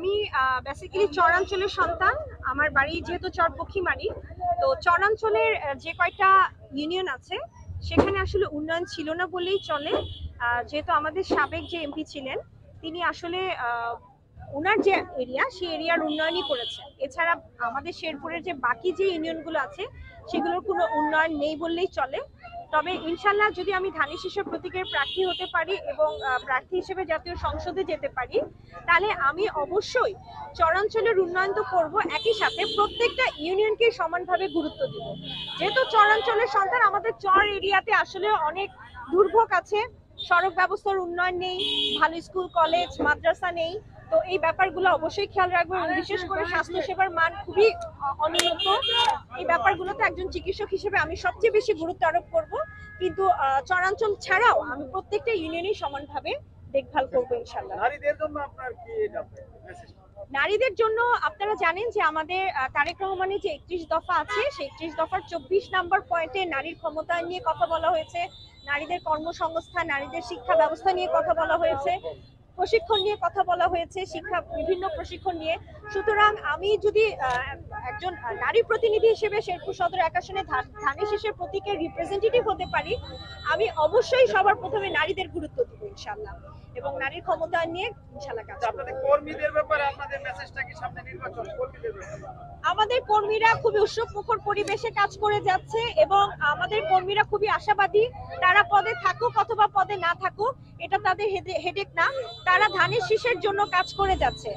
আমি বেসিক্যালি চরাঞ্চলের সন্তান। আমার বাড়ি যেহেতু চরপক্ষীমারি, তো চরাঞ্চলের যে কয়টা ইউনিয়ন আছে সেখানে আসলে উন্নয়ন ছিল না বলেই চলে। যেহেতু আমাদের সাবেক যে এমপি ছিলেন তিনি আসলে ওনার যে এরিয়া সেই এরিয়ার উন্নয়নই করেছে। এছাড়া আমাদের শেরপুরের যে বাকি যে ইউনিয়নগুলো আছে সেগুলোর কোনো উন্নয়ন নেই বললেই চলে। তবে ইনশাল্লাহ যদি আমি ধানের শীষের প্রতীকের প্রার্থী হতে পারি এবং প্রার্থী হিসেবে জাতীয় সংসদে যেতে পারি, তাহলে আমি অবশ্যই চরাঞ্চলের উন্নয়ন তো করবো, একই সাথে প্রত্যেকটা ইউনিয়নকে সমানভাবে গুরুত্ব দিব। যেহেতু চরাঞ্চলের সন্তান, আমাদের চর এরিয়াতে আসলে অনেক দুর্ভোগ আছে, সড়ক ব্যবস্থার উন্নয়ন নেই, ভালো স্কুল কলেজ মাদ্রাসা নেই। তো এই ব্যাপারগুলো অবশ্যই খেয়াল রাখবো এবং বিশেষ করে স্বাস্থ্যসেবার মান খুবই অনুন্নত। এই ব্যাপারগুলোতে একজন চিকিৎসক হিসেবে আমি সবচেয়ে বেশি গুরুত্ব আরোপ করব। কিন্তু চরাঞ্চল ছাড়াও আমি প্রত্যেকটা ইউনিয়নই সমানভাবে দেখভাল করবো ইনশাআল্লাহ। নারীদের জন্য আপনারা জানেন যে আমাদের তারেক রহমানের যে 31 দফা আছে সেই 31 দফার 24 নম্বর পয়েন্টে নারীর ক্ষমতায়ন নিয়ে কথা বলা হয়েছে, নারীদের কর্মসংস্থান, নারীদের শিক্ষা ব্যবস্থা নিয়ে কথা বলা হয়েছে, প্রশিক্ষণ নিয়ে কথা বলা হয়েছে, শিক্ষা বিভিন্ন প্রশিক্ষণ নিয়ে। সুতরাং আমি যদি একজন নারী প্রতিনিধি হিসেবে শেরপুর সদর 1 আসনে ধানের শীষের প্রতীকের রিপ্রেজেন্টেটিভ হতে পারি, আমি অবশ্যই সবার প্রথমে নারীদের গুরুত্ব দেব ইনশাআল্লাহ এবং নারীর ক্ষমতায়ন নিয়ে ইনশাআল্লাহ কাজ করব। আপনাদের কর্মীদের ব্যাপারে আপনাদের মেসেজটা কি সামনে নির্বাচন কর্মীদের ব্যাপারে? আমাদের কর্মীরা খুবই উৎসবমুখর পরিবেশে কাজ করে যাচ্ছে এবং আমাদের কর্মীরা খুবই আশাবাদী। তারা পদে থাকুক অথবা পদে না থাকুক এটা তাদের হেডেক না, তারা ধানের শীষের জন্য কাজ করে যাচ্ছে।